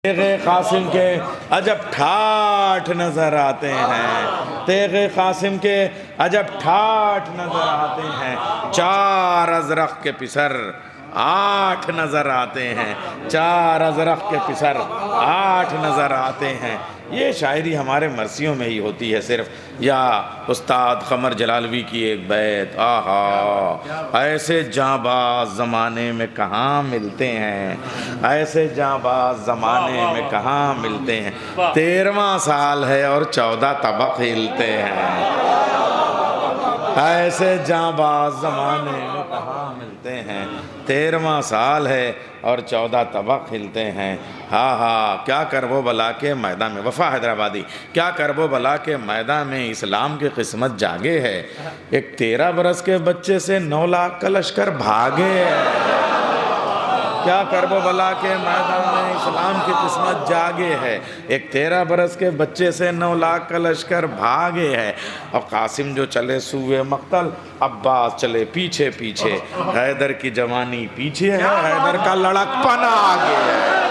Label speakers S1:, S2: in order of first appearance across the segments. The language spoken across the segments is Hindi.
S1: तेगे कासिम के अजब ठाठ नजर आते हैं, तेगे कासिम के अजब ठाठ नजर आते हैं। 4 अजरख के पिसर 8 नजर आते हैं, 4 अजरख के पिसर 8 नजर आते हैं। ये शायरी हमारे मरसियों में ही होती है सिर्फ। या उस्ताद क़मर जलालवी की एक बैत, आहा ऐसे जांबाज ज़माने में कहाँ मिलते हैं, ऐसे जांबाज ज़माने में कहाँ मिलते हैं। 13वां साल है और 14 तबक हिलते हैं, ऐसे जांबाज ज़माने में कहाँ मिलते हैं। 13वां साल है और 14 तबक हिलते हैं। हाँ हाँ, क्या कर वो भला के मैदान में, वफ़ा हैदराबादी, क्या कर वो भला के मैदान में इस्लाम की किस्मत जागे है। एक 13 बरस के बच्चे से 9 लाख का लश्कर भागे है। क्या कर वो भला के मैदान में इस्लाम की किस्मत जागे है। एक 13 बरस के बच्चे से 9 लाख का लश्कर भागे है। और कासिम जो चले सूए मक्तल, अब्बास चले पीछे पीछे। हैदर की जवानी पीछे है, हैदर का लड़कपन आगे है।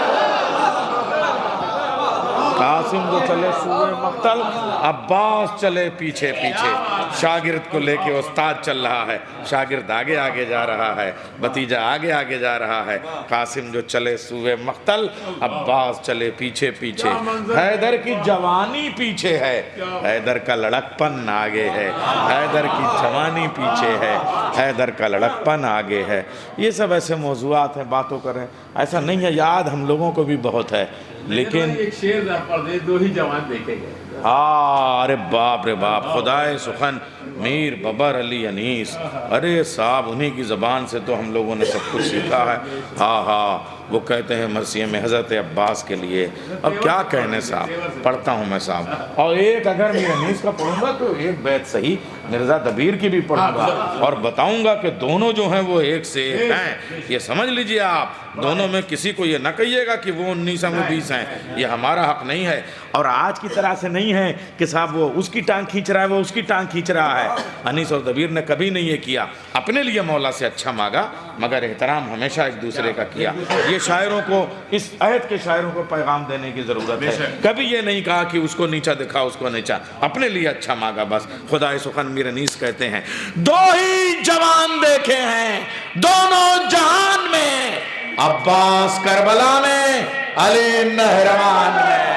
S1: कासिम जो चले सूए मक्तल, अब्बास चले पीछे पीछे। शागिर्द को लेके उस्ताद चल रहा है, शागिर्द आगे आगे जा रहा है, भतीजा आगे आगे जा रहा है। कासिम जो चले सूए मक्तल, अब्बास चले पीछे पीछे। हैदर की जवानी पीछे है, हैदर का लड़कपन आगे है। हैदर की जवानी पीछे है, हैदर का लड़कपन आगे है। ये सब ऐसे मौज़ूआत हैं, बातों करें, ऐसा नहीं है। याद हम लोगों को भी बहुत है, लेकिन
S2: एक शेर पढ़ दे, 2 ही जवान देखे गए।
S1: हाँ, अरे बाप रे बाप, खुदाए सुखन मीर बबर अली अनीस, अरे साहब उन्हीं की ज़बान से तो हम लोगों ने सब कुछ सीखा है। हाँ हाँ, वो कहते हैं मरसिये में हज़रत अब्बास के लिए। अब क्या कहने साहब, पढ़ता हूँ मैं साहब। और एक अगर मीर अनीस का पढ़ूंगा तो एक बैत सही मिर्ज़ा दबीर की भी पढ़ूंगा, और बताऊंगा कि दोनों जो हैं वो एक से एक हैं। ये समझ लीजिए आप, दोनों में किसी को ये न कहिएगा कि वो 19 हैं वो 20 हैं, ये हमारा हक नहीं है। और आज की तरह से नहीं है कि साहब वो उसकी टांग खींच रहा है, वो उसकी टांग खींच रहा है। अनीस और दबीर ने कभी नहीं ये किया, अपने लिए मौला से अच्छा मांगा, मगर एहतराम हमेशा एक दूसरे का किया। ये शायरों को, इस अहद के शायरों को पैगाम देने की ज़रूरत है। कभी ये नहीं कहा कि उसको नीचा दिखा, उसको नीचा, अपने लिए अच्छा मांगा बस। खुदाए सुखन मीर अनीस कहते हैं, 2 ही जवान देखे हैं दोनों जहान में, अब्बास करबला में, अली नहरवान में।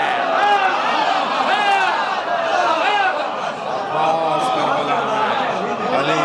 S1: अब्बास करबला में, अली।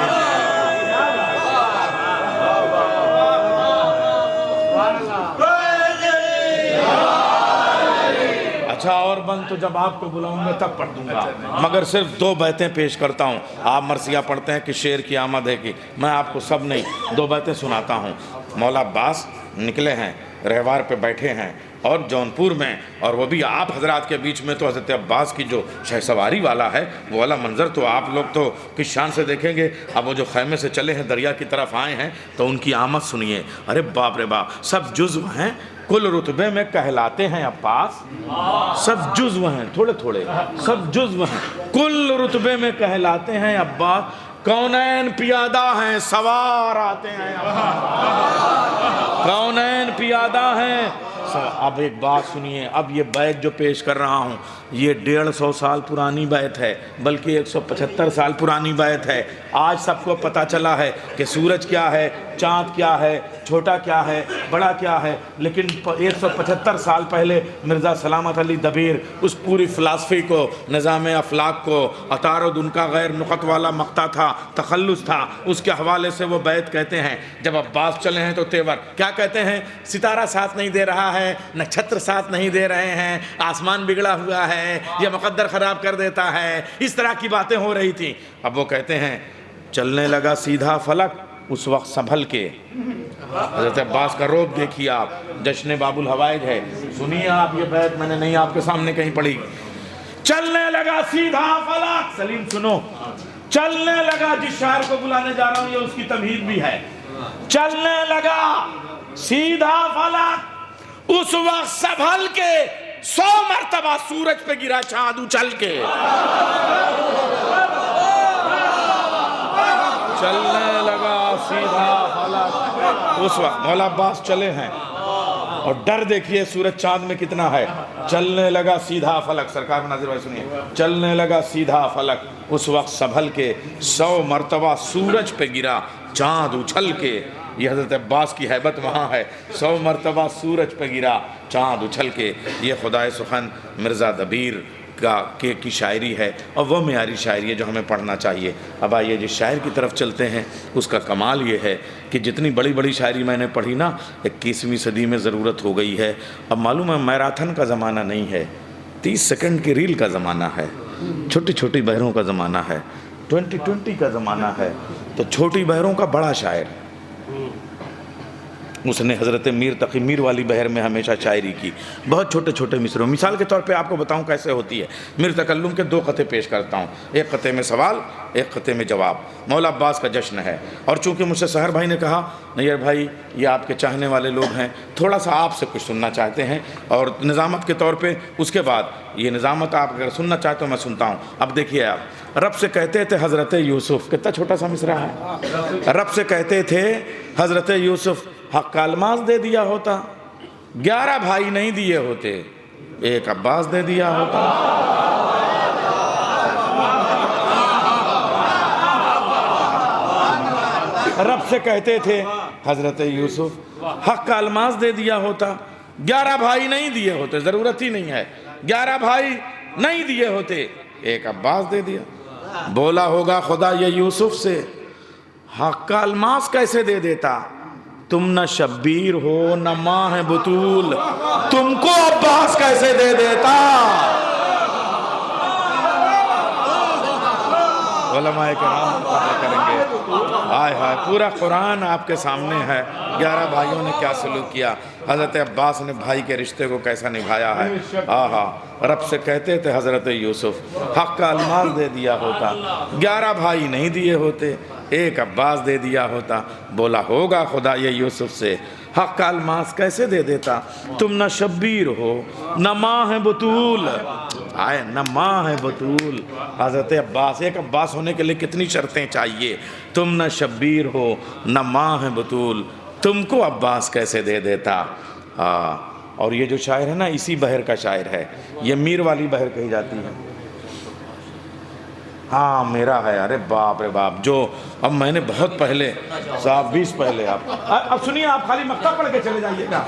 S1: अच्छा, और बंद तो जब आपको बुलाऊंगा तब पढ़ दूंगा, मगर सिर्फ 2 बैतें पेश करता हूँ। आप मरसिया पढ़ते हैं कि शेर की आमद है कि, मैं आपको सब नहीं 2 बैतें सुनाता हूँ। मौला अब्बास निकले हैं, रहवार पे बैठे हैं और जौनपुर में, और वो भी आप हजरात के बीच में। तो हज़रत अब्बास की जो शहसवारी वाला है वो वाला मंज़र तो आप लोग तो किस शान से देखेंगे। अब वो जो खैमे से चले हैं, दरिया की तरफ आए हैं, तो उनकी आमद सुनिए। अरे बाप रे बाप, सब जुज़्व हैं, कुल रुतबे में कहलाते हैं अब्बास। सब जुज़्व हैं, थोड़े थोड़े सब जुज़्व हैं, कुल रुतबे में कहलाते हैं अब्बास। कौनैन पियादा हैं, सवार आते हैं अब्बास। कौनैन पियादा हैं। अब एक बात सुनिए, अब ये बैत जो पेश कर रहा हूँ ये 150 साल पुरानी बैत है, बल्कि 175 साल पुरानी बैत है। आज सबको पता चला है कि सूरज क्या है, चाँद क्या है, छोटा क्या है, बड़ा क्या है, लेकिन 175 साल पहले मिर्ज़ा सलामत अली दबीर उस पूरी फ़िलासफ़ी को, निज़ाम अफलाक को, अतारुद उनका गैर नुक़त वाला मक़ता था, तखल्लुस था, उसके हवाले से वो बैत कहते हैं। जब अब्बास चले हैं तो तेवर क्या कहते हैं, सितारा साथ नहीं दे रहा है, नक्षत्र साथ नहीं दे रहे हैं, आसमान बिगड़ा हुआ है, ये मुक़द्दर ख़राब कर देता है, इस तरह की बातें हो रही थी। अब वो कहते हैं, चलने लगा सीधा फलक उस वक्त संभल के। हज़रत अब्बास का रोब देखिए आप, जश्न बाबुल हवाइज है, सुनिए आप ये बैत, मैंने नहीं आपके सामने कहीं पढ़ी। चलने लगा सीधा फलक, सलीम सुनो, चलने लगा, जिस शायर को बुलाने जा रहा हूं ये उसकी तमहीद भी है। चलने लगा सीधा फलक उस वक्त संभल के, 100 मरतबा सूरज पे गिरा चांद उछल के। चलने लगा सीधा फलक उस वक्त। मौला अब्बास चले हैं, और डर देखिए सूरज चांद में कितना है। चलने लगा सीधा फलक, सरकार नाज़िर भाई सुनिए, चलने लगा सीधा फलक, उस वक्त संभल के 100 मरतबा सूरज पे गिरा चांद उछल के। ये हज़रत अब्बास की हैबत वहाँ है, 100 मरतबा सूरज पे गिरा चांद उछल के। ये खुदाए सुखन मिर्ज़ा दबीर की शायरी है और वो मेयारी शायरी है जो हमें पढ़ना चाहिए। अब आइए जिस शायर की तरफ चलते हैं, उसका कमाल ये है कि जितनी बड़ी बड़ी शायरी मैंने पढ़ी ना, 21वीं सदी में ज़रूरत हो गई है। अब मालूम है मैराथन का ज़माना नहीं है, 30 सेकंड की रील का ज़माना है, छोटी छोटी बहरों का ज़माना है, 2020 का ज़माना है। तो छोटी बहरों का बड़ा शायर, उसने हज़रत मीर तकी मीर वाली बहर में हमेशा शायरी की, बहुत छोटे छोटे मिसरों। मिसाल के तौर पे आपको बताऊं कैसे होती है। मीर तकल्लुम के 2 क़ते पेश करता हूं, एक क़ते में सवाल, एक क़ते में जवाब। मौला अब्बास का जश्न है और चूँकि मुझसे सहर भाई ने कहा नैयर भाई ये आपके चाहने वाले लोग हैं, थोड़ा सा आपसे कुछ सुनना चाहते हैं और निज़ामत के तौर पर उसके बाद ये निज़ामत आप अगर सुनना चाहते हो मैं सुनता हूँ। अब देखिए आप, रब से कहते थे हज़रत यूसुफ़, कितना छोटा सा मिसरा है। रब से कहते थे हज़रत यूसुफ़, हक़ का अलमास दे दिया होता, 11 भाई नहीं दिए होते, एक अब्बास दे दिया होता। रब से कहते थे हज़रत यूसुफ़, हक़ का अलमास दे दिया होता, 11 भाई नहीं दिए होते, ज़रूरत ही नहीं है, 11 भाई नहीं दिए होते, एक अब्बास दे दिया। बोला होगा खुदा ये यूसुफ़ से, हक़ का अलमास कैसे दे देता, तुम न शब्बीर हो न माँ है बतूल, तुमको अब्बास कैसे दे देता। उलमाए किराम करेंगे, हाय हाय पूरा कुरान आपके सामने है। 11 भाइयों ने क्या सलूक किया, हज़रत अब्बास ने भाई के रिश्ते को कैसा निभाया है। आहा, रब से कहते थे हज़रत यूसुफ़, हक़ का अलमास दे दिया होता, 11 भाई नहीं दिए होते, एक अब्बास दे दिया होता। बोला होगा खुदा ये यूसुफ़ से, हक़ का अलमास कैसे दे देता, तुम न शब्बीर हो न माँ है बतूल, आए न माँ है बतूल। हज़रत अब्बास, एक अब्बास होने के लिए कितनी शर्तें चाहिए, तुम न शब्बीर हो न माँ है बतूल, तुमको अब्बास कैसे दे देता। और ये जो शायर है ना, इसी बहर का शायर है, ये मीर वाली बहर कही जाती है। हाँ मेरा है, अरे बाप रे बाप, जो अब मैंने बहुत पहले साहब 20 पहले आप अब सुनिए, आप खाली मक्का पढ़ के चले जाइएगा।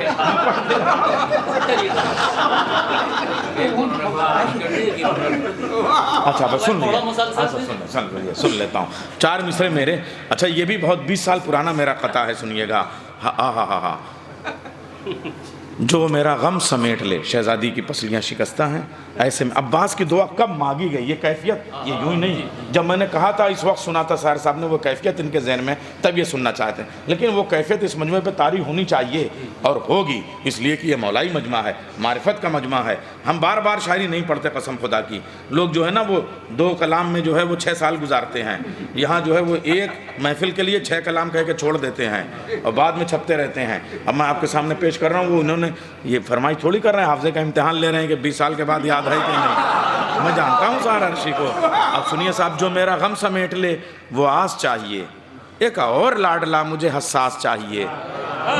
S1: अच्छा बस सुन लीजिए, अच्छा सुन लेता हूँ 4 मिसरे मेरे। अच्छा ये भी बहुत 20 साल पुराना मेरा कता है, सुनिएगा। हाँ जो मेरा गम समेट ले, शहजादी की पसलियाँ शिकस्ता हैं, ऐसे में अब्बास की दुआ कब मांगी गई, ये कैफियत ये यूं ही नहीं। जब मैंने कहा था इस वक्त सुना था साहर साहब ने, वो कैफियत इनके जहन में, तब ये सुनना चाहते हैं। लेकिन वो कैफियत इस मजमे पे तारी होनी चाहिए और होगी, इसलिए कि ये मौलाई मजमा है, मारिफत का मजमा है। हम बार बार शायरी नहीं पढ़ते कसम खुदा की। लोग जो है ना वो 2 कलाम में जो है वो 6 साल गुजारते हैं। यहाँ जो है वो एक महफिल के लिए 6 कलाम कह के छोड़ देते हैं और बाद में छपते रहते हैं। अब मैं आपके सामने पेश कर रहा हूँ, वो उन्होंने ये फरमाइश थोड़ी कर रहे हैं, हाफ़िज़े का इम्तिहान ले रहे हैं कि 20 साल के बाद याद है कि नहीं। मैं जानता हूँ सारा अर्शी को। अब सुनिए साहब, जो मेरा गम समेट ले वो आस चाहिए, एक और लाडला मुझे हसास चाहिए,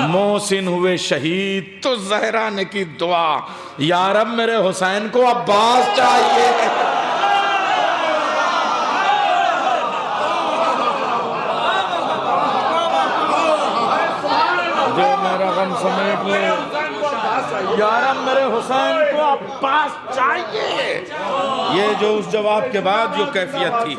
S1: मोहसिन हुए शहीद तो ज़हरा ने की दुआ, यारब मेरे हुसैन को अब्बास चाहिए। जो मेरा गम समेट ले, यारब मेरे हुसैन को अब्बास चाहिए। ये जो उस जवाब के बाद जो कैफियत थी,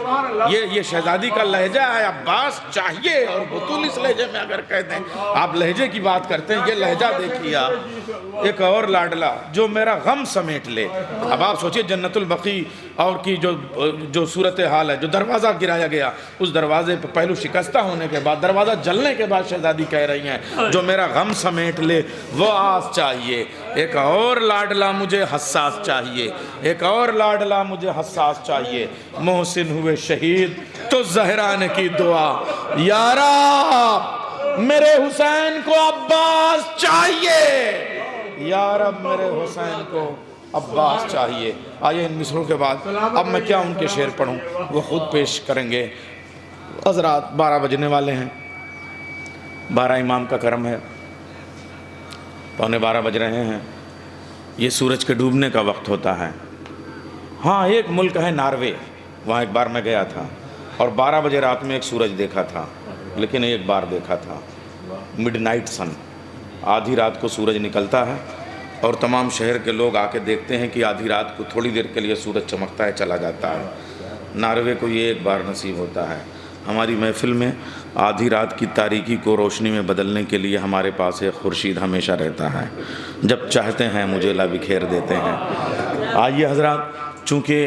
S1: ये शहजादी का लहजा है, अब्बास चाहिए। और बतूल इस लहजे में अगर कह दें, आप लहजे की बात करते हैं, ये लहजा देखिए आप, एक और लाडला जो मेरा गम समेट ले। अब आप सोचिए जन्नतुल बकी और की जो सूरत हाल है, जो दरवाज़ा गिराया गया, उस दरवाजे पर पहलू शिकस्ता होने के बाद, दरवाज़ा जलने के बाद शहजादी कह रही हैं जो मेरा गम समेट ले वो आस चाहिए, एक और लाडला मुझे हसास चाहिए, एक और लाडला मुझे हसास चाहिए, मोहसिन हुए शहीद तो ज़हरा ने की दुआ, यारा मेरे हुसैन को अब्बास चाहिए, यारब मेरे हुसैन को अब्बास चाहिए। आइए इन मिसरों के बाद अब मैं क्या उनके शेर पढ़ूं, वो खुद पेश करेंगे। हज़रात 12 बजने वाले हैं, 12 इमाम का करम है। 12:15 बज रहे हैं। ये सूरज के डूबने का वक्त होता है। हाँ, एक मुल्क है नॉर्वे, वहाँ एक बार मैं गया था और 12 बजे रात में एक सूरज देखा था, लेकिन एक बार देखा था। मिडनाइट सन, आधी रात को सूरज निकलता है और तमाम शहर के लोग आके देखते हैं कि आधी रात को थोड़ी देर के लिए सूरज चमकता है, चला जाता है। नॉर्वे को ये एक बार नसीब होता है। हमारी महफिल में आधी रात की तारीकी को रोशनी में बदलने के लिए हमारे पास एक खुर्शीद हमेशा रहता है। जब चाहते हैं मुझे ला बिखेर देते हैं। आइए हजरात, चूँकि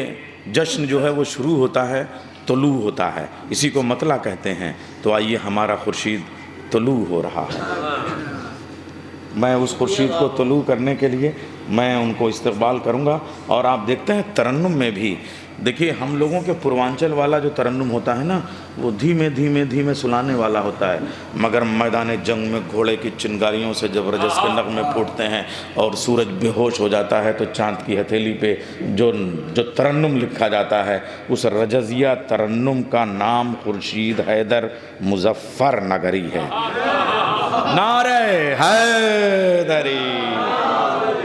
S1: जश्न जो है वो शुरू होता है, तुलू होता है, इसी को मतला कहते हैं। तो आइए, हमारा खुर्शीद तुलू हो रहा है। मैं उस खुर्शीद को तुलू करने के लिए मैं उनको इस्तकबाल करूँगा। और आप देखते हैं तरन्नुम में भी, देखिए हम लोगों के पूर्वांचल वाला जो तरन्नुम होता है ना, वो धीमे धीमे धीमे सुलाने वाला होता है, मगर मैदान जंग में घोड़े की चिंगारियों से जब रजस के नगमे फूटते हैं और सूरज बेहोश हो जाता है तो चाँद की हथेली पे जो तरन्नुम लिखा जाता है, उस रजजिया तरन्नुम का नाम खुर्शीद हैदर मुजफ्फर नगरी है। नारे हैदरी।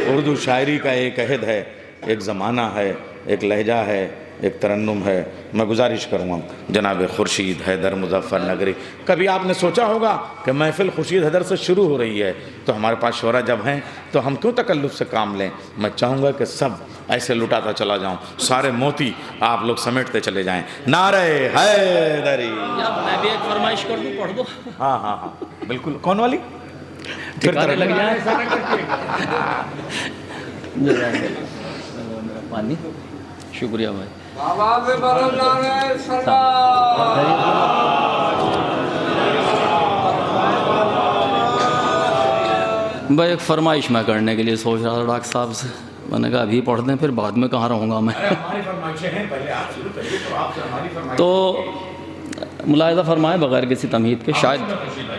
S1: उर्दू शायरी का एक अहद है, एक ज़माना है, एक लहजा है, एक तरन्नुम है। मैं गुजारिश करूँगा जनाब खुर्शीद हैदर मुजफ्फर नगरी। कभी आपने सोचा होगा कि महफिल खुर्शीद हैदर से शुरू हो रही है तो हमारे पास शोरा जब हैं तो हम क्यों तकल्लुफ़ से काम लें। मैं चाहूँगा कि सब ऐसे लुटाता चला जाऊँ, सारे मोती आप लोग समेटते चले जाएँ। नारे हैदरी।
S3: मैं भी एक फरमाइश कर दूँ, पढ़ दो।
S1: हाँ हाँ हाँ, बिल्कुल। कौन वाली?
S3: ठिकाने लग जाए पानी। शुक्रिया भाई। भाई एक फरमाइश मैं करने के लिए सोच रहा था डॉक्टर साहब से। मैंने कहा अभी पढ़ दें, फिर बाद में कहाँ रहूँगा मैं। तो मुलाहिज़ा फरमाएं बग़ैर किसी तमहीद के,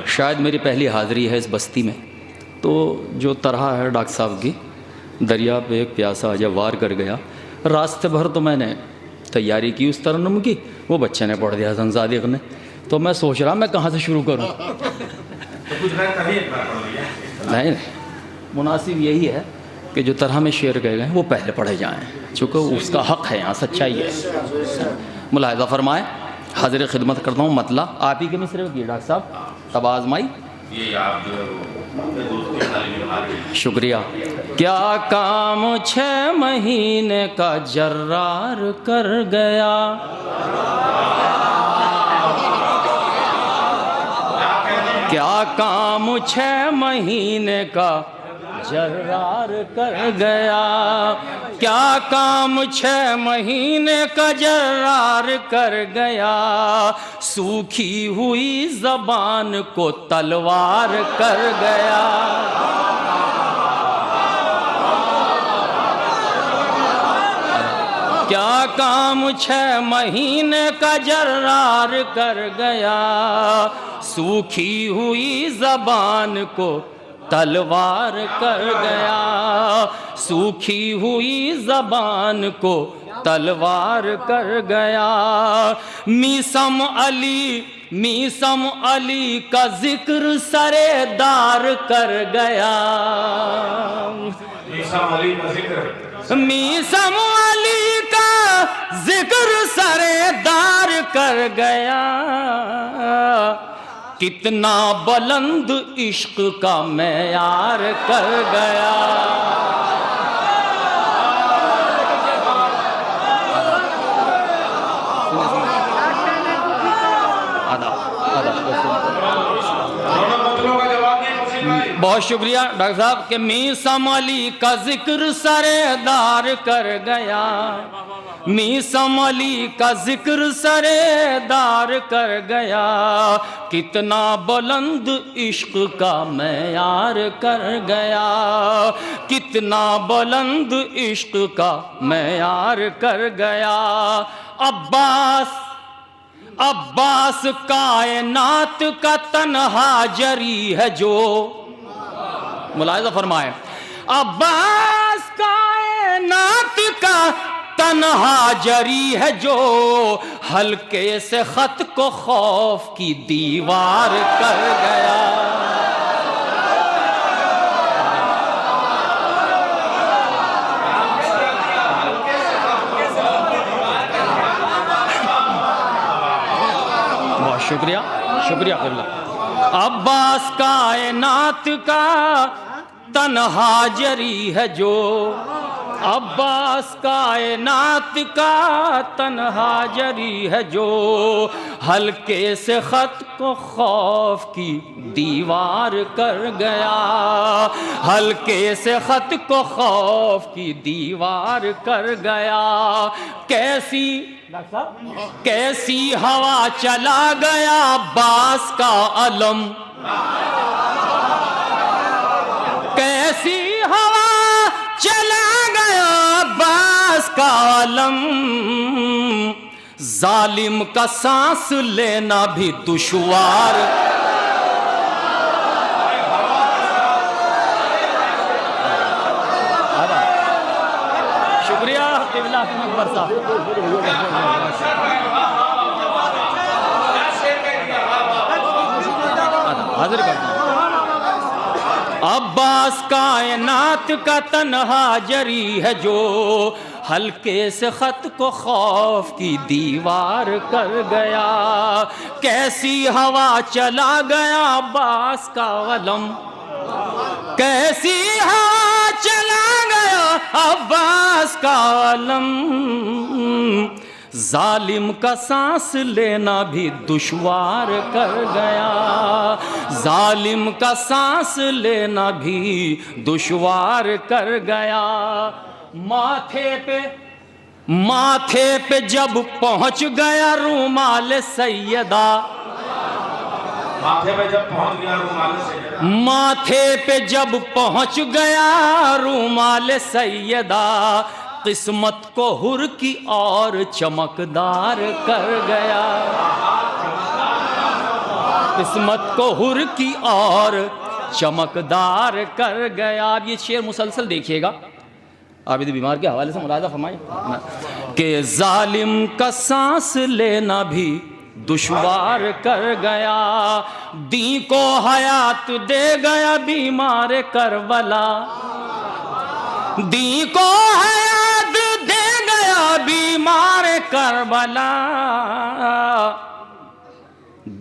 S3: शायद मेरी पहली हाज़िरी है इस बस्ती में। तो जो तरह है डॉक्टर साहब की, दरिया पे एक प्यासा जब वार कर गया, रास्ते भर तो मैंने तैयारी की उस तरन्नुम की, वो बच्चे ने पढ़ दिया ज़ंज़ादिक़ ने। तो मैं सोच रहा मैं कहाँ से शुरू करूँ। नहीं, मुनासिब यही है कि जो तरह में शेर कहे गए वो पहले पढ़े जाएँ, चूँकि उसका हक़ है, यहाँ सच्चाई है। मुलाहिज़ा फरमाएँ, हाज़िर खिदमत करता हूँ मतला। आप ही के मिसरे की डॉक्टर साहब, तब आज़माई। शुक्रिया। क्या काम 6 महीने का जर्रार कर गया, क्या काम 6 महीने का जर्रार कर गया, क्या काम 6 महीने का जर्रार कर गया, सूखी हुई ज़बान को तलवार कर गया। क्या काम 6 महीने का जर्रार कर गया, सूखी हुई ज़बान को तलवार कर गया, सूखी हुई ज़बान को तलवार कर गया। मीसम अली का जिक्र सरेदार कर गया, मीसम अली का जिक्र सरेदार कर गया। कितना बुलंद इश्क का मेयार कर गया। बहुत शुक्रिया डॉक्टर साहब कि मीसम अली का जिक्र सरेदार कर गया, मीसम अली का जिक्र सरेदार कर गया। कितना बुलंद इश्क का मेयार कर गया, कितना बुलंद इश्क का मेयार कर गया। अब्बास कायनात का तन्हा जरी है जो, मुलाहिज़ा फरमाए, अब्बास कायनात का तन्हा जरी है जो, हल्के से खत को खौफ की दीवार कर गया। शुक्रिया शुक्रिया क़िबला। अब्बास कायनात का तन्हा जरी है जो, अब्बास कायनात का तन्हा जरी है जो, हल्के से ख़त को खौफ की दीवार कर गया, हल्के से ख़त को खौफ की दीवार कर गया। कैसी हवा चला गया अब्बास का अलम, कैसी हवा चला गया अब्बास का अलम, जालिम का सांस लेना भी दुश्वार। शुक्रिया क़िबला अकबर साहब। हाजिर कर दूं। अब्बास कायनात का तन्हा जरी है जो, हल्के से ख़त को खौफ की दीवार कर गया। कैसी हवा चला गया अब्बास का अलम, कैसी हवा चला गया अब्बास का अलम, जालिम का सांस लेना भी दुश्वार कर गया, जालिम का सांस लेना भी दुश्वार कर गया। माथे पे जब पहुंच गया रूमाल सैयदा,
S1: माथे पे जब पहुंच गया रूमाल सैयदा,
S3: माथे पे जब पहुंच गया रूमाल सैयदा, किस्मत को हुर की और चमकदार कर गया, किस्मत को हुर की और चमकदार कर गया। अब ये शेर मुसलसल देखिएगा, आबिद बीमार के हवाले से मुलाजा फरमाइए कि जालिम का सांस लेना भी दुश्वार कर गया, दी को हयात दे गया बीमार करबला, दी को हयात दे गया बीमार करबला,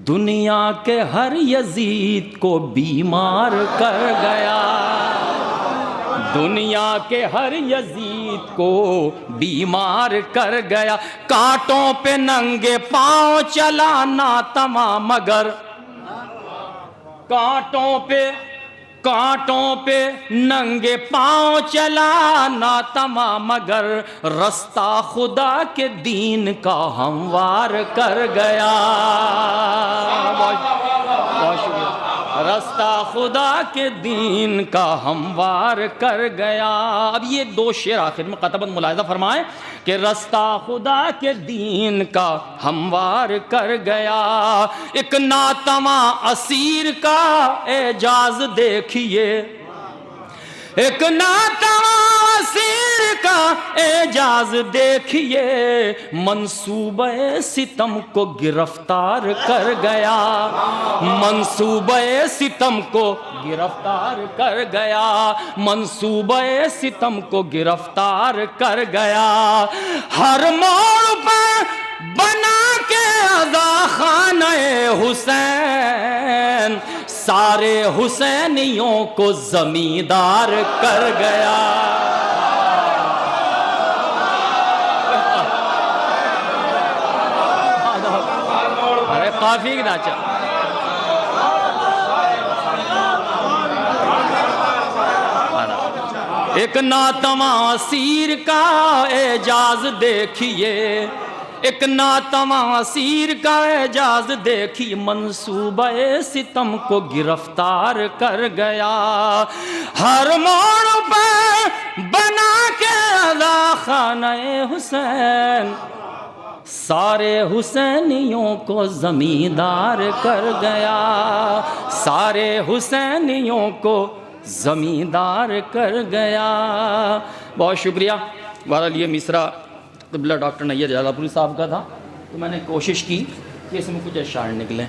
S3: दुनिया के हर यजीद को बीमार कर गया, दुनिया के हर यजीद को बीमार कर गया। कांटों पे नंगे पांव चला ना तमाम, मगर कांटों पे नंगे पांव चला ना तमाम, मगर रास्ता खुदा के दीन का हमवार कर गया। बहुत शुक्रिया। रास्ता खुदा के दीन का हमवार कर गया। अब ये दो शेर आखिर में कतबन मुलाहिजा फरमाए कि रास्ता खुदा के दीन का हमवार कर गया। एक नातमा असीर का एजाज देखिए, एक नातमा असीर का एजाज देखिए, मंसूबे सितम को गिरफ्तार कर गया, मंसूबे सितम को गिरफ्तार कर गया, मंसूबे सितम को गिरफ्तार कर गया। हर मोड़ पर बना के अज़ा खाने हुसैन, सारे हुसैनियों को जमींदार कर गया। अरे काफी नाचा। एक नातमा असीर का एजाज देखिए, एक नातमा असीर का एजाज देखिए, मंसूबे सितम को गिरफ्तार कर गया। हर मोड़ पर बना के अज़ा खाने हुसैन, सारे हुसैनियों को जमींदार कर गया, सारे हुसैनियों को जमींदार कर गया। बहुत शुक्रिया। बहरहाल ये मिसरा क़िबला डॉक्टर नैय्यर जलालपुरी साहब का था, तो मैंने कोशिश की कि इसमें कुछ अशार निकले।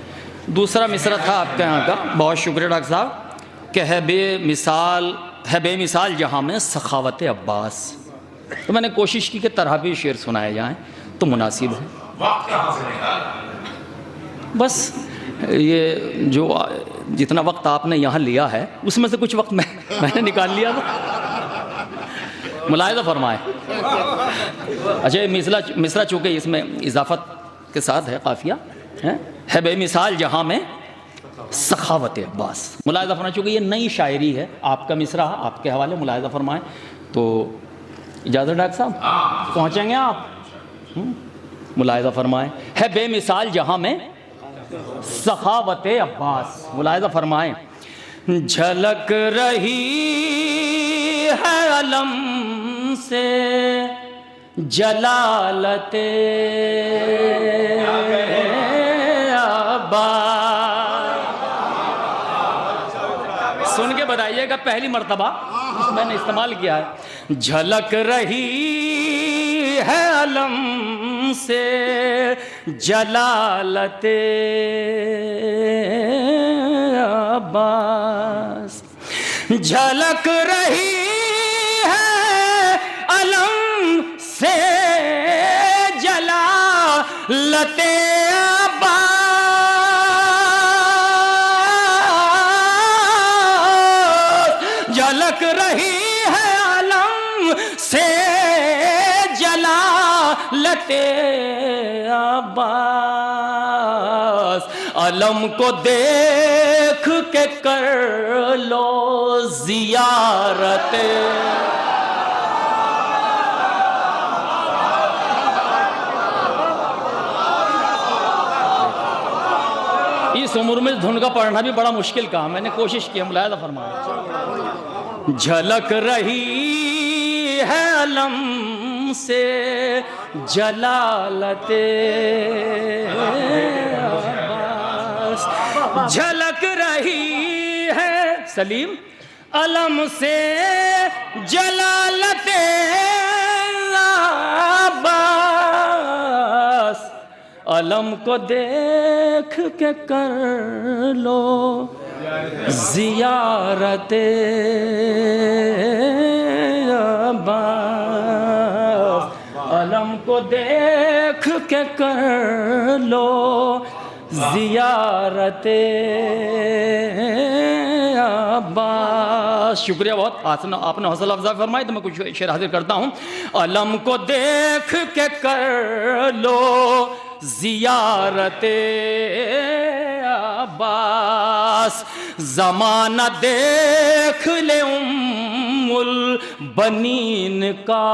S3: दूसरा मिसरा था आपके यहाँ का, बहुत शुक्रिया डॉक्टर साहब, कि है बेमिसाल जहाँ में सखावत अब्बास। तो मैंने कोशिश की कि तरह भी शेर सुनाए जाएँ तो मुनासिब है। बस ये जो जितना वक्त आपने यहाँ लिया है उसमें से कुछ वक्त मैंने निकाल लिया था। मुलाहिज़ा फरमाएं। अच्छा, मिसरा चूँकि इसमें इजाफत के साथ है, काफिया है बेमिसाल जहाँ में सखावत अब्बास। मुलाहिज़ा फरमाएं, चूँकि ये नई शायरी है, आपका मिसरा आपके हवाले, मुलाहिज़ा फरमाएं। तो इजाज़त डॉक्टर साहब, पहुँचेंगे आप? मुलाहिज़ा फरमाएं। है बेमिसाल जहाँ में सखावत अब्बास। मुलाहिज़ा फरमाएं। झलक रही है अलम से जलालते अब्बास। सुन के बताइएगा, पहली मर्तबा मैंने इस्तेमाल किया है। झलक रही है अलम से जलालते अब्बास। झलक रही है अलम से जलालते अब्बास। झलक रही है अलम से जलालते अब्बास। अलम को देख के कर लो जियारत। इस उम्र में धुन का पढ़ना भी बड़ा मुश्किल काम, मैंने कोशिश की। मुलाहिज़ा फरमाया। झलक रही है अलम से जलालते अब्बास। झलक रही है सलीम अलम से जलालते अब्बास। अलम को देख के कर लो जियारते अब्बास। अलम को देख के कर लो जियारते अब्बास। शुक्रिया बहुत, आपने हौसला अफजा फरमाई तो मैं कुछ शेर हाजिर करता हूँ। अलम को देख के कर लो जियारते अब्बास। ज़माना देख ले उम्मुल बनीन का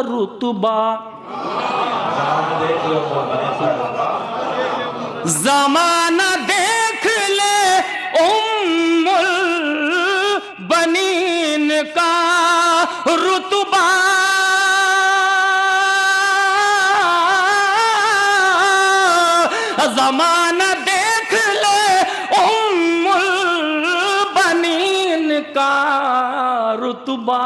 S3: रुतबा। ज़माना देख ले उम्मुल बनीन का रुतबा। ज़माना देख ले उम्मुल बनीन का रुतबा।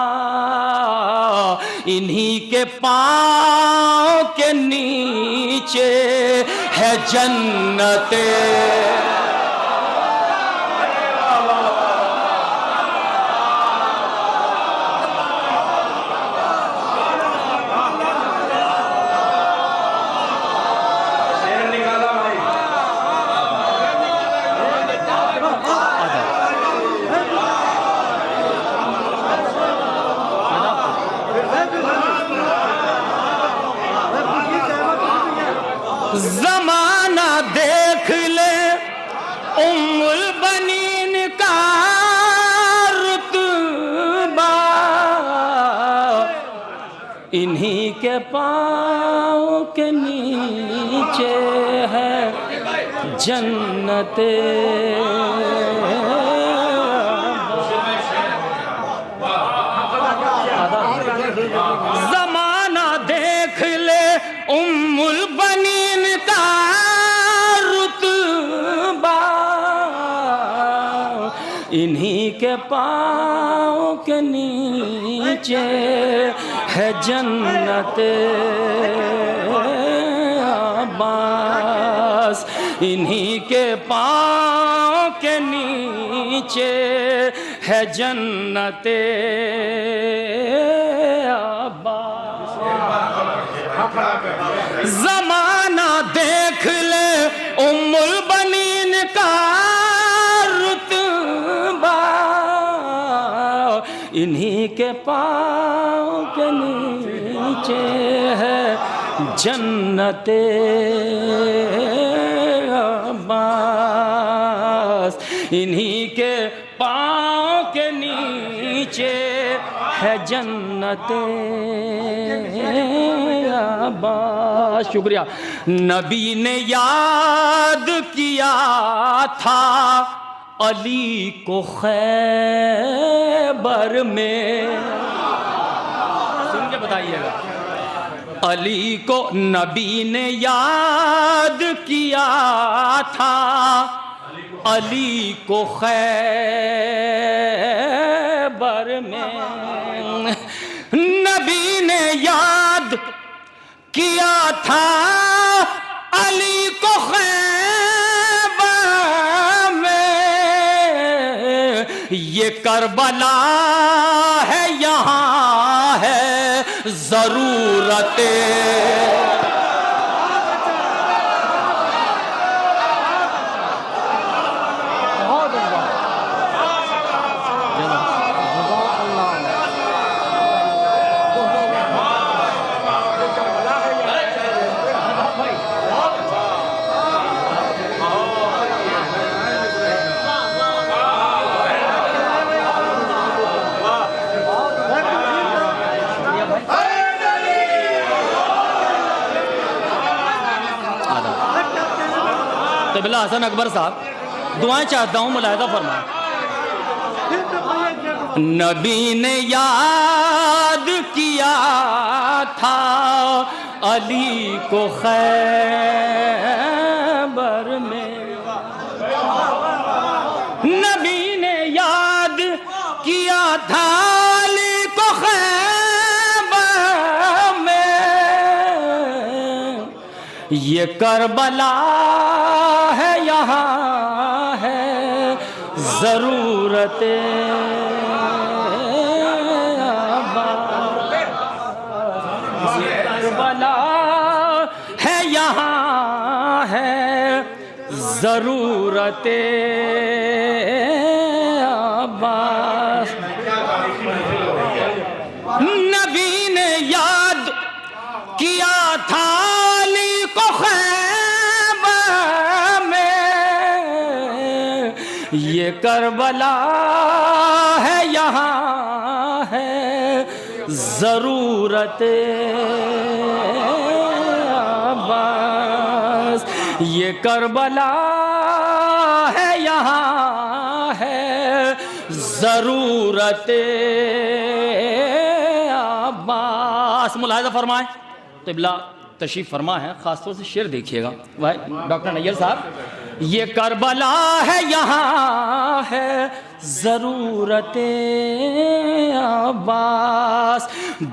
S3: इन्हीं के पाँव के नीचे है जन्नते। ज़माना देख ले उम्मुल बनीन का रुतबा। इन्हीं के पाँव के नीचे है जन्नते। ज़माना देख ले उम्मुल बनीन का रुतबा। इन्हीं के पाँव के नीचे है जन्नते अब्बास। इन्हीं के पाँव के नीचे है जन्नते अब्बास। ज़माना देख ले इन्हीं के पाँव के नीचे है जन्नते अब्बास, इन्हीं के पाँव के नीचे है जन्नते अब्बास। शुक्रिया। नबी ने याद किया था अली को खैबर में, सुन के बताइएगा, अली को नबी ने याद किया था अली को खैबर में, नबी ने याद किया था अली को खैबर में, ये करबला है यहाँ है ज़रूरतें। क़िबला हसन अकबर साहब, दुआएं चाहता हूँ, मुलाहिज़ा फरमाएं। नबी ने याद किया था अली को खैबर में, नबी ने याद किया था अली को खैबर में, ये करबला है यहाँ है ज़रूरतें अब्बास, ये करबला है यहाँ है ज़रूरतें अब्बास। नबी ने याद किया था अली को खैबर में, ये करबला है यहाँ है ज़रूरतें अब्बास, ये करबला है यहाँ है ज़रूरतें अब्बास। मुलाहिज़ा फरमाएं। क़िबला तशरीफ़ फरमा है, ख़ासतौर से शेर देखिएगा भाई डॉक्टर नैयर साहब, ये करबला है यहाँ है ज़रूरतें अब्बास,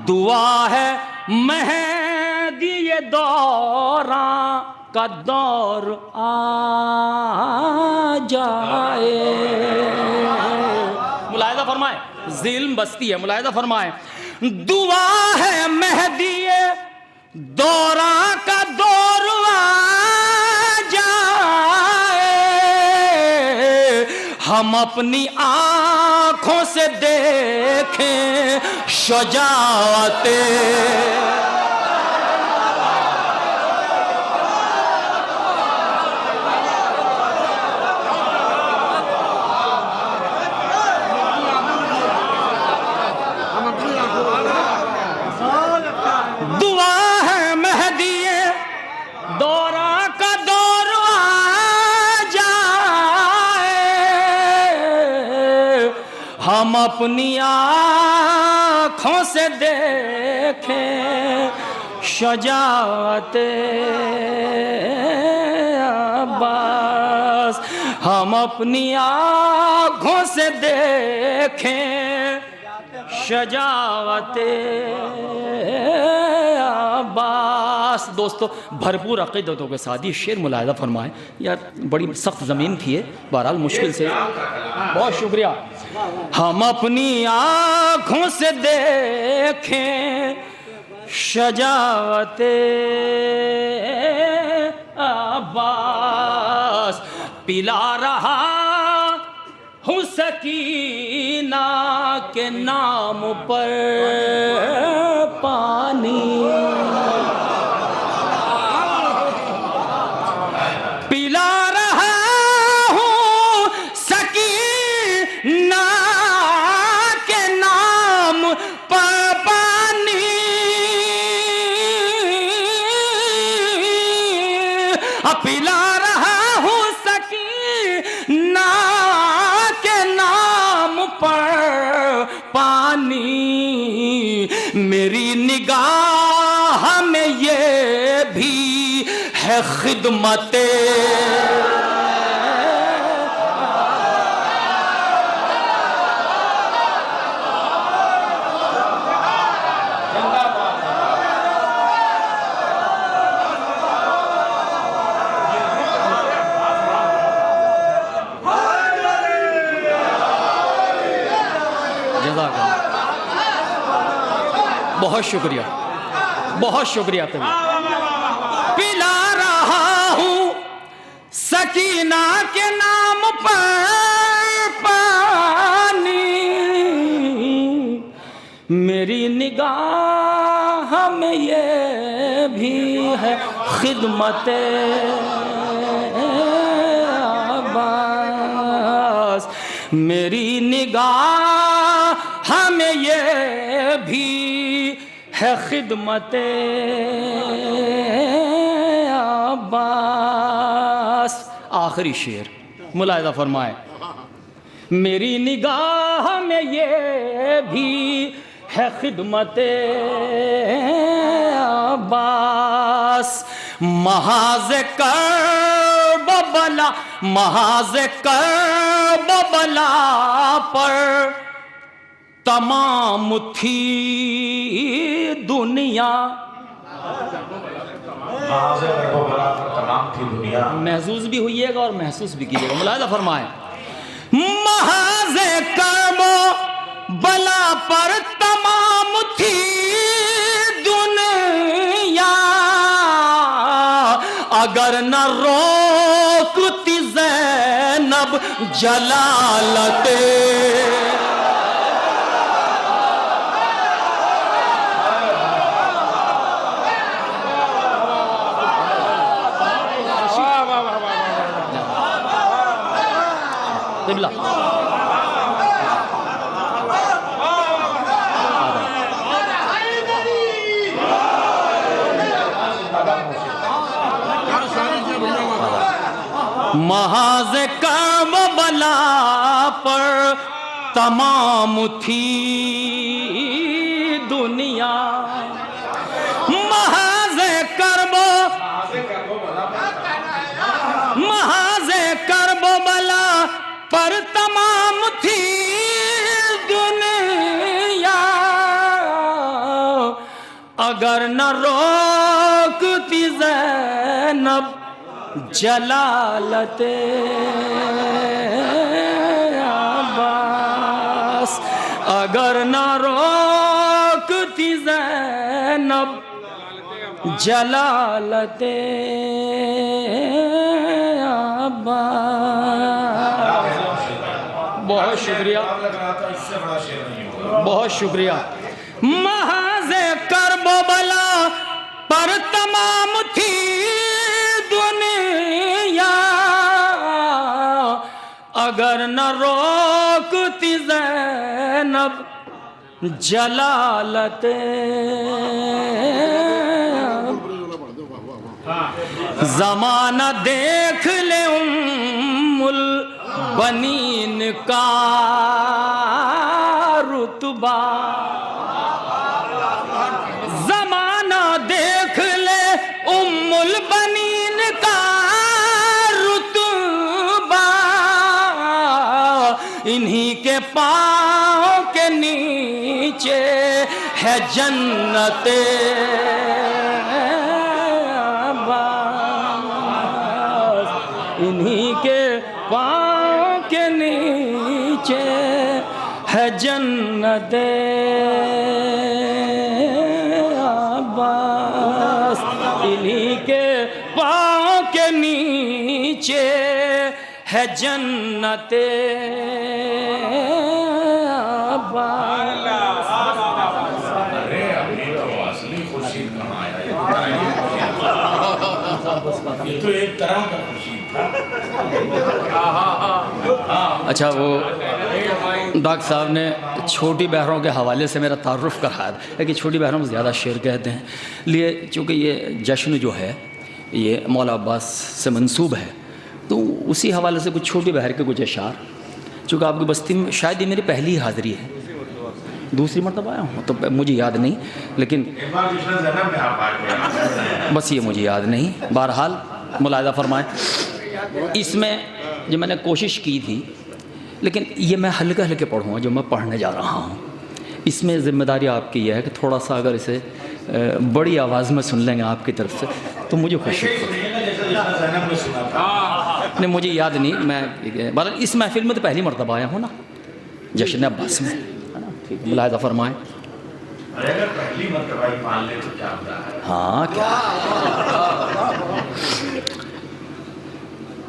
S3: दुआ है मेहदी ये दौरां का दौर आ जाए। मुलाहिज़ा फरमाए, ज़िल्म बस्ती है, मुलाहिज़ा फरमाए, दुआ है मेहदी ये दौरां का दौर आ जाए, हम अपनी आँखों से देखें शुजाअते। दुआ है मेहदी दौरा का दौर आ जाए, हम अपनी आँखों से देखें शुजाअते अब्बास, हम अपनी आँखों से देखें शुजाअते अब्बास। दोस्तों भरपूर अक़ीदतों के साथ ये शेर मुलाहिज़ा फरमाएं। यार बड़ी सख्त ज़मीन थी है, बहरहाल मुश्किल से, बहुत शुक्रिया। हम अपनी आँखों से देखें शुजाअते अब्बास, पिला रहा हूँ सकीना के नाम पर पानी पिला रहा हूँ सकीना के नाम पर पानी पिला रहा हूँ सकीना के नाम पर पानी मेरी निगाह में ये भी है खिदमते बहुत शुक्रिया, बहुत शुक्रिया तुम्हें। पिला रहा हूँ सकीना के नाम पर पानी मेरी निगाह में ये भी है खिदमते अब्बास मेरी निगाह में ये भी है खिदमते अब्बास। आखिरी शेर मुलाहिज़ा फरमाए। मेरी निगाह में ये भी है खिदमते अब्बास महाज़ कर्ब बला महाज़ कर्ब बला पर तमाम थी दुनिया
S1: तमाम थी दुनिया
S3: महसूस भी हुईएगा और महसूस भी कीजिएगा। मुलाहिज़ा फरमाए। महाज़े कर्ब बला पर तमाम थी दुनिया अगर न रोकती ज़ैनब जलालते किबला महाज़ कर्ब बला पर तमाम थी दुनिया महाज़ कर्ब बला पर तमाम थी दुनिया अगर न रोकती ज़ैनब जलालते अब्बास अगर न रोकती ज़ैनब जलालते अब्बास। बहुत शुक्रिया, बहुत शुक्रिया। महाज़े कर्ब बला पर तमाम थी दुनिया अगर न रोकती ज़ैनब जलालते ज़माना देख ले उम्मुल बनीन का रुतबा ज़माना देख ले उम्मुल बनीन का रुतबा इन्हीं के पाँव के नीचे है जन्नते इन्हीं के पाँव के नीचे है जन्नते अब्बास इन्हीं के पाँव के नीचे है जन्नते अब्बास। वापस का था।
S1: ये तो एक तरह का खुशी था।
S3: अच्छा, वो डॉक्टर साहब ने छोटी बहरों के हवाले से मेरा तारुफ कराया था कि छोटी बहरों में ज़्यादा शेर कहते हैं, लिए चूँकि ये जश्न जो है ये मौला अब्बास से मंसूब है, तो उसी हवाले से कुछ छोटी बहर के कुछ अशार, चूँकि आपकी बस्ती में शायद ये मेरी पहली हाज़िरी है, दूसरी मरतबा आया हूँ तो मुझे याद नहीं, लेकिन बस ये मुझे याद नहीं। बहरहाल मुलाहिज़ा फरमाएं, इसमें जो मैंने कोशिश की थी, लेकिन ये मैं हल्के हल्के पढ़ूँगा जो मैं पढ़ने जा रहा हूँ। इसमें ज़िम्मेदारी आपकी यह है कि थोड़ा सा अगर इसे बड़ी आवाज़ में सुन लेंगे आपकी तरफ से तो मुझे खुशी होगी। नहीं, मुझे याद नहीं, मैं मतलब इस महफिल में तो पहली मरतबा आया हूँ ना, जश्न अब्बास में, है ना। ठीक है, मुलाहिज़ा फरमाएं।
S1: अगर पहली मरतबा ही मान ले तो क्या होता है?
S3: हाँ, क्या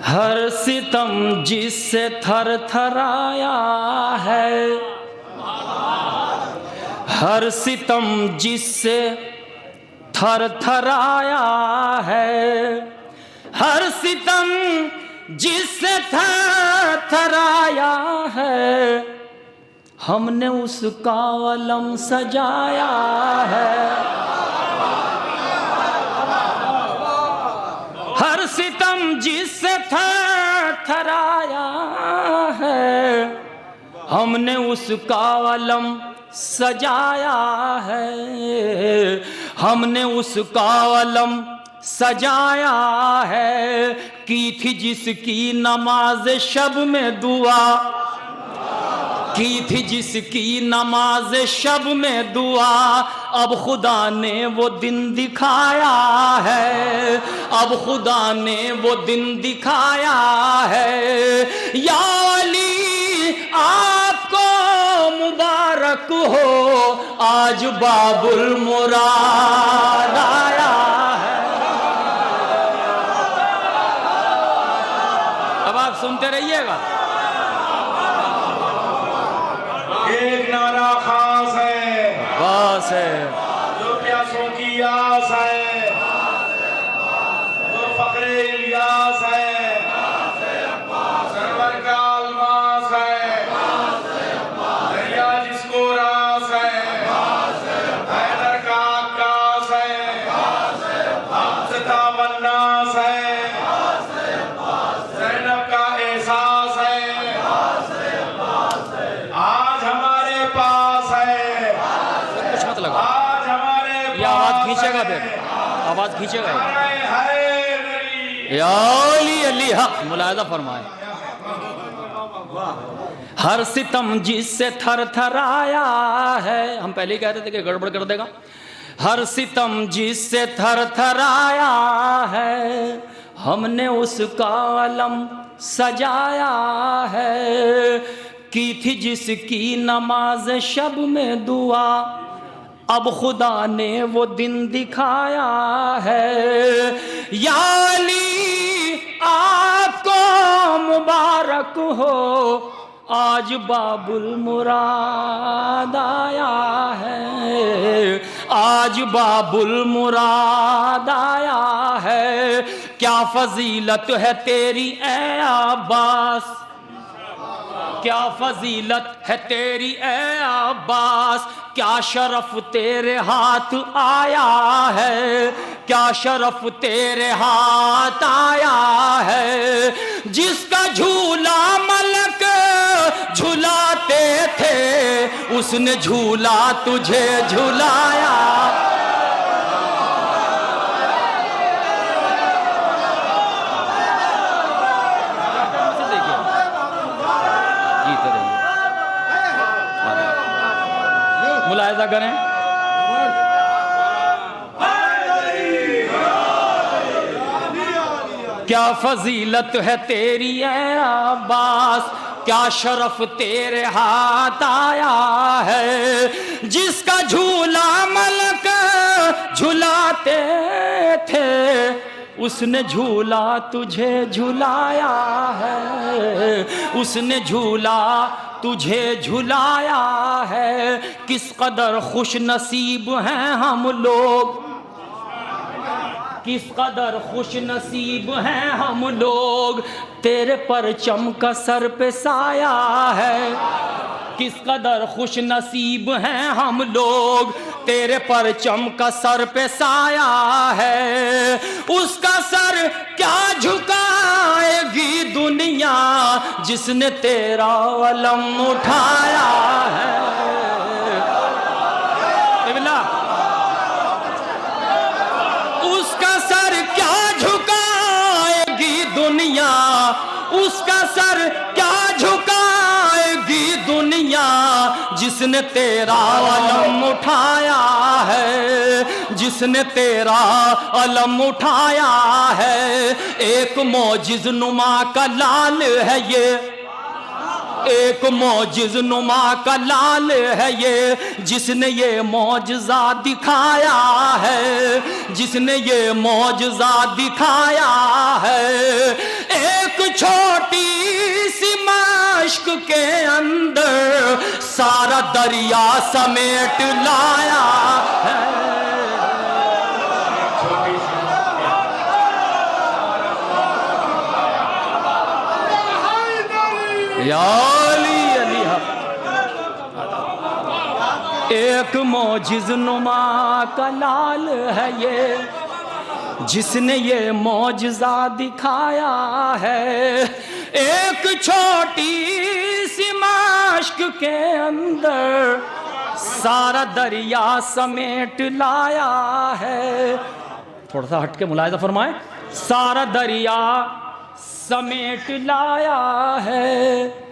S3: हर सितम जिससे थर थराया है, हर सितम जिससे थर थराया है, हर सितम जिससे थर थराया है, हमने उसका अलम सजाया है। हर सितम जिससे थराया है, हमने उसका अलम सजाया है, हमने उसका अलम सजाया है। की थी जिसकी नमाज शब में दुआ, की थी जिसकी नमाज शब में दुआ, अब खुदा ने वो दिन दिखाया है, अब खुदा ने वो दिन दिखाया है। या अली आपको मुबारक हो, आज बाबुल मुराद आया है। अब आप सुनते रहिएगा।
S1: एक नारा खास है,
S3: बस है,
S1: जो प्यासों की आस है, जो फक्रे इलियास है, सरवर का अलमास है, दरिया जिसको रास है, हैदर का आकाश है, हमसे तावन्नास है, ज़ैनब का एहसास है, आज हमारे पास है,
S3: कुछ मत लगा,
S1: आज हमारे
S3: ये आवाज खींचेगा, फिर आवाज खींचेगा। या अली अली हक, मुलाहिज़ा फरमाए। हर सितम जिससे थर थराया है, हम पहले ही कह रहे थे कि गड़बड़ कर देगा। हर सितम जिससे थर थराया है, हमने उसका अलम सजाया है। की थी जिसकी नमाज शब में दुआ, अब खुदा ने वो दिन दिखाया है। या अली आपको मुबारक हो, आज बाबुल मुराद आया है, आज बाबुल मुराद आया है। क्या फजीलत है तेरी ए अब्बास, क्या फजीलत है तेरी ए अब्बास, क्या शरफ तेरे हाथ आया है, क्या शरफ तेरे हाथ आया है। जिसका झूला मलक झुलाते थे, उसने झूला तुझे झुलाया। मुलाहिज़ा करें, क्या फजीलत है तेरी ए अब्बास, क्या शरफ तेरे हाथ आया है। जिसका झूला मलक झुलाते थे, उसने झूला तुझे झुलाया है, उसने झूला तुझे झुलाया है। किस कदर खुश नसीब हैं हम लोग, किस कदर खुश नसीब हैं हम लोग, तेरे परचम का सर पे साया है। किस कदर खुश नसीब हैं हम लोग, तेरे परचम का सर पे साया है। उसका सर क्या झुकाएगी दुनिया, जिसने तेरा अलम उठाया है। उसका सर क्या झुकाएगी दुनिया, उसका सर क्या झुकाएगी दुनिया, जिसने तेरा अलम उठाया है, जिसने तेरा अलम उठाया है। एक मौजिज़ नुमा का लाल है ये, एक मौजिज़ नुमा का लाल है ये, जिसने ये मौजज़ा दिखाया है, जिसने ये मौजज़ा दिखाया है। एक छोटी सी मश्क के अंदर सारा दरिया समेट लाया है। एक मौजिज़ नुमा का लाल है ये, जिसने ये मौजज़ा दिखाया है। एक छोटी सी मश्क के अंदर सारा दरिया समेट लाया है। थोड़ा सा हट के मुलाहिज़ा फरमाए। सारा दरिया समेट लाया है।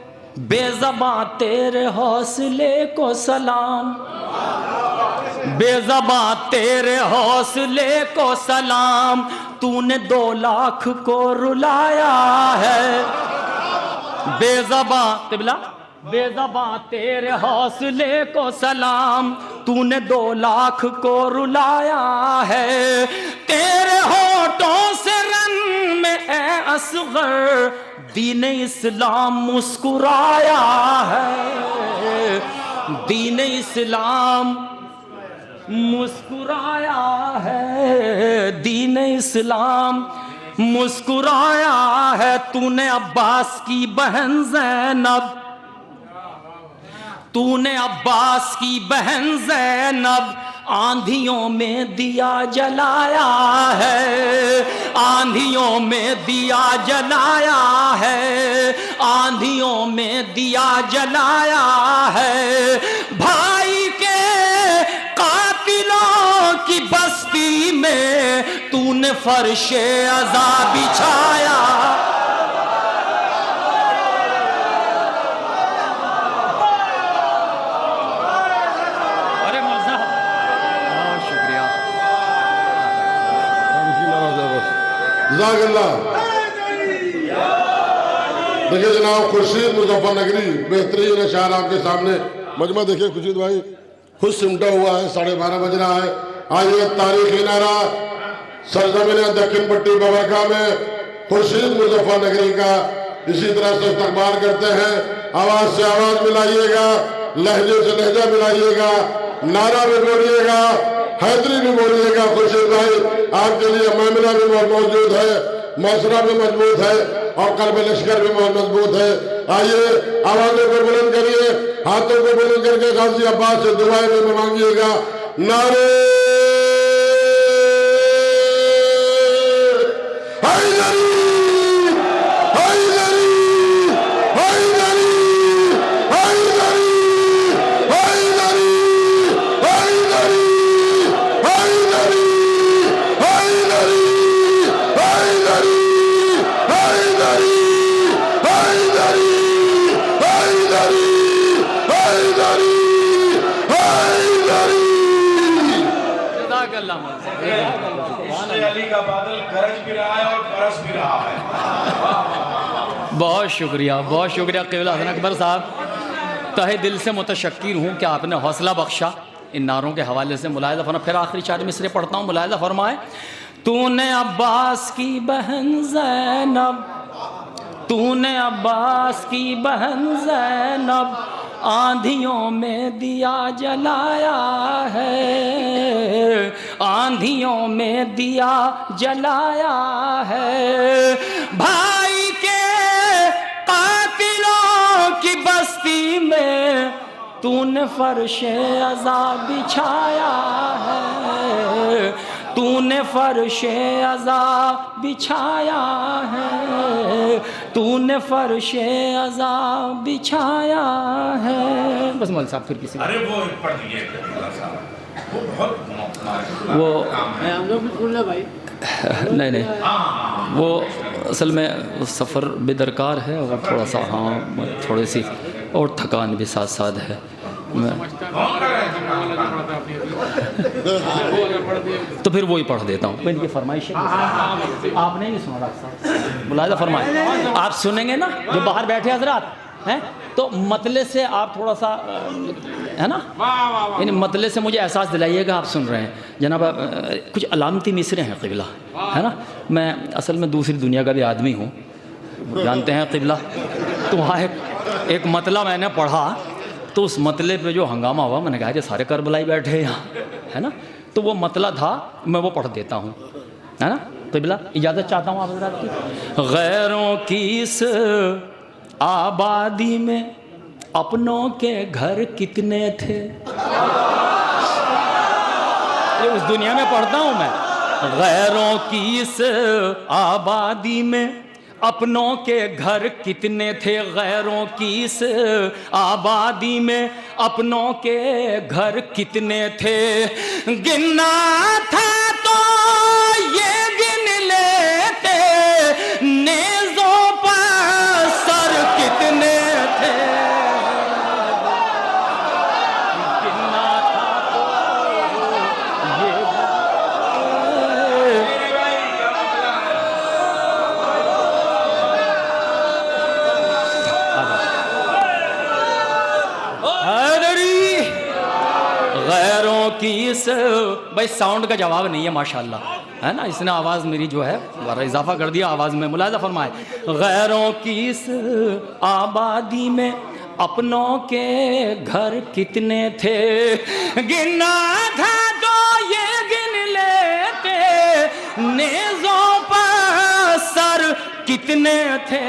S3: बेज़बां तेरे हौसले को सलाम, बेज़बां तेरे हौसले को सलाम, तूने 2 लाख को रुलाया है। बेज़बां तिबला, बेज़बां तेरे हौसले को सलाम, तूने 2 लाख को रुलाया है। तेरे होठों से रन में है असग़र, दीन इस्लाम मुस्कुराया है। दीन इस्लाम मुस्कुराया है, दीन इस्लाम मुस्कुराया है। तूने अब्बास की बहन ज़ैनब, तूने अब्बास की बहन ज़ैनब आंधियों में दिया जलाया है, आंधियों में दिया जलाया है, आंधियों में दिया जलाया है। भाई के कातिलों की बस्ती में तूने फर्शे अज़ा बिछाया।
S4: देखिए जनाब, खुर्शीद मुजफ्फरनगरी बेहतरीन शायर आपके सामने। मजमा देखिए खुर्शीद भाई, खुद सिमटा हुआ है, 12:30 बज रहा है। आज ये तारीखी नारा सरजमीन दक्षिण पट्टी बबरका में खुर्शीद मुजफ्फरनगरी का इसी तरह से इस्तकबाल करते हैं। आवाज से आवाज मिलाइएगा, लहजे से लहजा मिलाइएगा, नारा भी बोलिएगा, हैदरी भी बोलिएगा। खुर्शीद भाई आपके लिए मामला भी बहुत मौजूद है, मौसरा भी मजबूत है और कल्ब लश्कर भी बहुत मजबूत है। आइए आवाजों को बुलंद करिए, हाथों को बुलंद करके गाजी अब्बास से दुआएं में मांगिएगा। नारे हैदरी, हैदरी, हैदरी, हैदरी, हैदरी, हैदरी, हैदरी, हैदरी, हैदरी, हैदरी, हैदरी, हैदरी, हैदरी, हैदरी।
S1: अली का बादल गरज भी रहा है और बरस भी रहा है।
S3: बहुत शुक्रिया, बहुत शुक्रिया क़िबला हसन अकबर साहब। तहे दिल से मुतशक्किर हूँ कि आपने हौसला बख्शा इन नारों के हवाले से। मुलाहिज़ा फरमा, फिर आखिरी 4 मिसरे पढ़ता हूँ। मुलाहिज़ा फरमाए। तूने अब्बास की बहन ज़ैनब, तूने अब्बास की बहन ज़ैनब आंधियों में दिया जलाया है, आंधियों में दिया जलाया है। भाई के कातिलों की बस्ती में तूने फर्शे अज़ा बिछाया है, तूने फर्शे अज़ा बिछाया है, तूने फर्शे अज़ा बिछाया है। बस मौलवी साहब फिर किसी
S1: अरे वो पढ़ दिए वो बहुत
S3: वो
S2: हम लोग भी सुन ले भाई।
S3: नहीं नहीं, वो असल में सफ़र बेदरकार है और थोड़ा सा थोड़ी सी और थकान भी साथ साथ है। तो फिर वही पढ़ देता हूँ। इनकी फरमाइश है, आपने नहीं सुना डॉक्टर साहब, मुलाहिज़ा फरमाए। आप सुनेंगे ना जो बाहर बैठे हजरात हैं, तो मतले से आप थोड़ा सा है ना, यानी मतले से मुझे एहसास दिलाइएगा आप सुन रहे हैं। जनाब कुछ अलामती मिसरे हैं क़िबला, है ना। मैं असल में दूसरी दुनिया का भी आदमी हूँ, जानते हैं क़िबला। तो वहाँ एक मतला मैंने पढ़ा, तो उस मतले पे जो हंगामा हुआ, मैंने कहा ये सारे करबलाई बैठे हैं यहाँ, है ना। तो वो मतला था, मैं वो पढ़ देता हूँ, है ना। क़िबला इजाज़त चाहता हूँ आप हज़रात की। गैरों की इस आबादी में अपनों के घर कितने थे। ये उस दुनिया में पढ़ता हूँ मैं। गैरों की इस आबादी में अपनों के घर कितने थे, गैरों की इस आबादी में अपनों के घर कितने थे। गिनना था तो ये गिन लेते, नेज़ों पर सर कितने थे। गिनना था तो ये गैरों की इस, भाई साउंड का जवाब नहीं है माशाल्लाह, है ना। इसने आवाज़ मेरी जो है इजाफा कर दिया आवाज़ में, मुलाहिज़ा फरमाए। गैरों की इस आबादी में अपनों के घर कितने थे। गिनना था तो ये गिन लेते, नेज़ों पर सर कितने थे।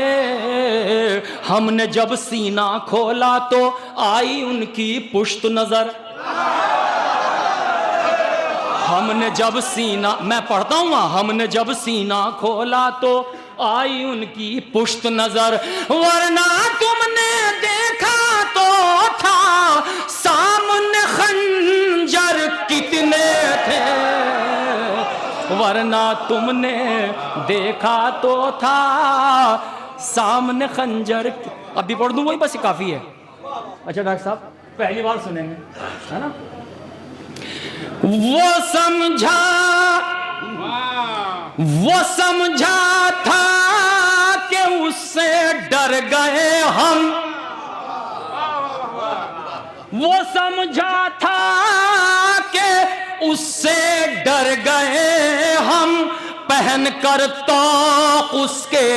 S3: हमने जब सीना खोला तो आई उनकी पुश्त नजर। हमने जब सीना, मैं पढ़ता हूँ, हमने जब सीना खोला तो आई उनकी पुश्त नजर। वरना तुमने देखा तो था सामने खंजर कितने थे। वरना तुमने देखा तो था सामने खंजर। अभी पढ़ दूँ वही, बस काफ़ी है। अच्छा डॉक्टर साहब पहली बार सुनेंगे, है ना। वो समझा था कि उससे डर गए हम। वो समझा था कि उससे डर गए हम, पहन कर तो उसके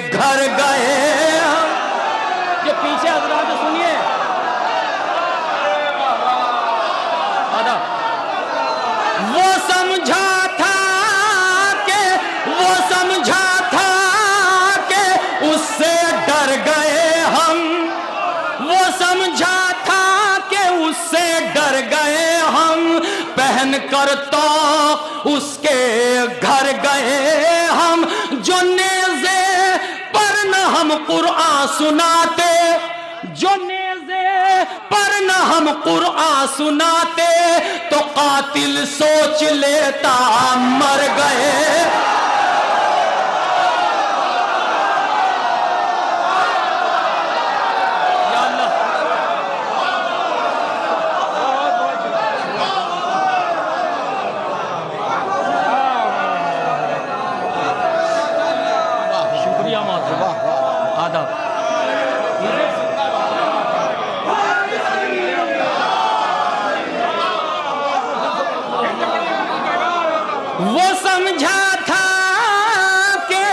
S3: घर गए हम। ये पीछे हजरात सुनिए, वो समझा था कि उससे डर गए हम। वो समझा था कि उससे डर गए हम, पहन कर तो उसके घर गए हम। जो नेज़े पर न हम कुरान सुनाते, जो नेज़े पर न हम कुरान सुनाते, तो कातिल सोच लेता मर गए। शुक्रिया माता, आदाब। वो समझा था कि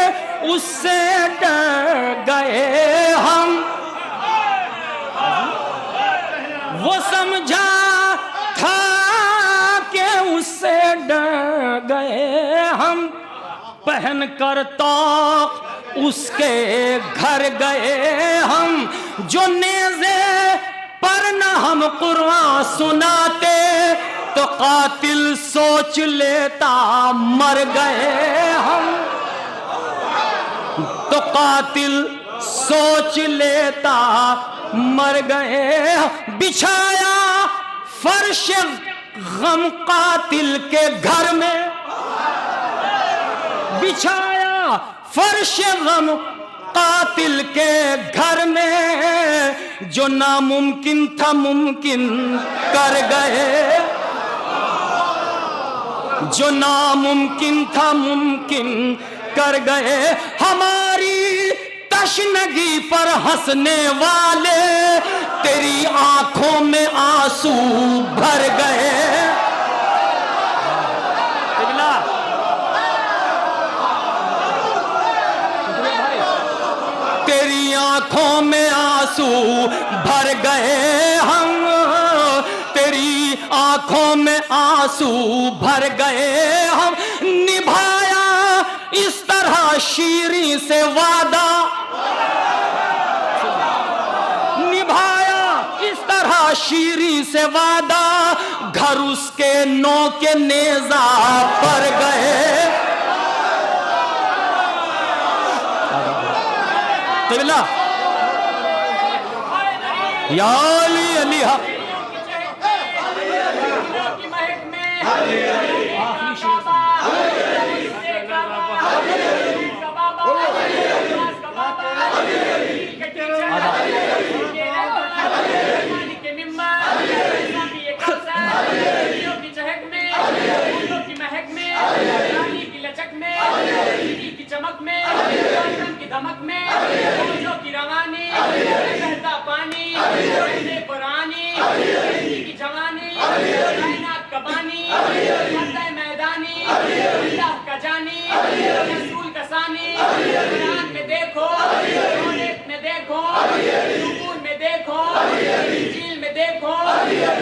S3: उससे डर गए हम। वो समझा था कि उससे डर गए हम, पहन कर तोक उसके घर गए हम। जो नेज़े पर न हम कुरान सुनाते तो कातिल सोच लेता मर गए हम, तो कातिल सोच लेता मर गए। बिछाया फर्श गम कातिल के घर में, बिछाया फर्श गम कातिल के घर में। जो नामुमकिन था मुमकिन कर गए, जो नामुमकिन था मुमकिन कर गए। हमारी तशनगी पर हंसने वाले तेरी आंखों में आंसू भर गए। तेरी आंखों में आंसू भर गए हम, तेरी आंखों में आंसू भर गए हम। निभाया इस तरह शीरी से वादा, निभाया इस तरह शीरी से वादा, घर उसके नौ के नेजा पर गए। तिला या अली अली हा
S5: चमक में, की धमक में, फौजों की रवानी, बहता पानी, पुरानी की जवानी, कायनात का बानी, मैदानी, अल्लाह का जानी, रसूल का सानी। कुरान में देखो, में देखो, सुकून में देखो, इंजील में देखो,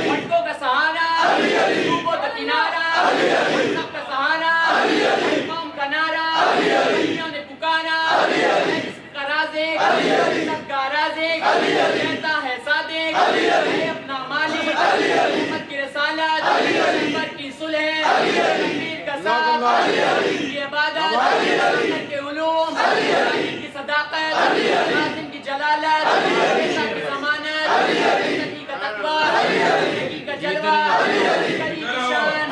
S5: भटकों का सहारा, डूबो तो किनारा, सबका सहारा, कौम का नारा, ने पुकारा, सबका राज़िक, सबका राज़िक, कहता है सादिक, है अपना मालिक, उम्मत की रसालत, उम्मत की सुलह, तकदीर का साथ, की इबादत, के उलूम, की सदाकत, नाज़िम की जलालत, की ज़मानत, नबी का तक़वा, नबी का जलवा, करी की शान,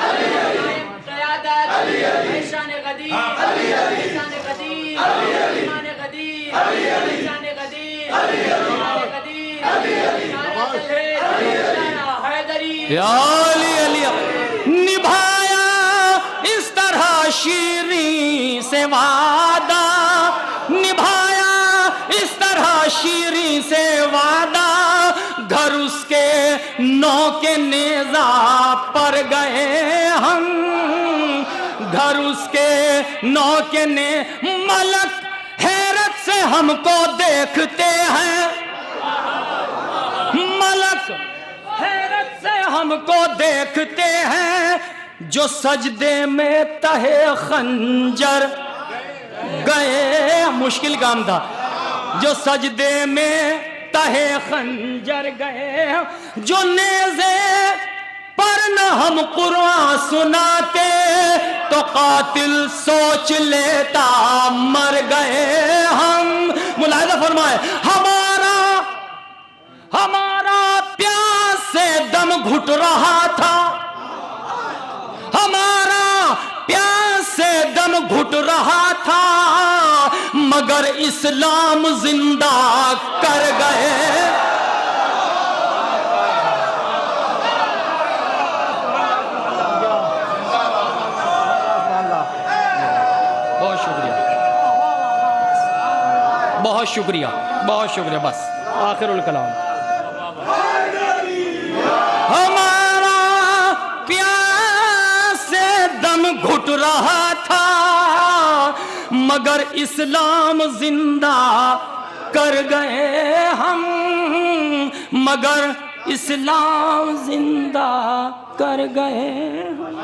S5: क़यादत, शान गदीर, शान गदीर, ईमान गदीर, शान गदीर, ईमान गदीर, नारा तलहीर, नारा हैदरी।
S3: या अली अली निभाया इस तरह शीरी से वादा, निभाया इस तरह शीरी से वादा, घर उसके नौ के नेजा पर गए हम, घर उसके नौ के ने। मलक हैरत से हमको देखते हैं, मलक हैरत से हमको देखते हैं, जो सजदे में तहे खंजर गए। मुश्किल काम था, जो सजदे में तहे खंजर गए। जो नेज़े पर न हम कुरान सुनाते तो कातिल सोच लेता मर गए हम। मुलाहिज़ा फरमाए, हमारा प्यास से दम घुट रहा था, हमारा प्यास से दम घुट रहा था, मगर इस्लाम जिंदा कर गए। बहुत शुक्रिया, बहुत शुक्रिया। बस आखिरुल कलाम। हमारा प्यास से दम घुट रहा था, मगर इस्लाम जिंदा कर गए हम, मगर इस्लाम जिंदा कर गए हम।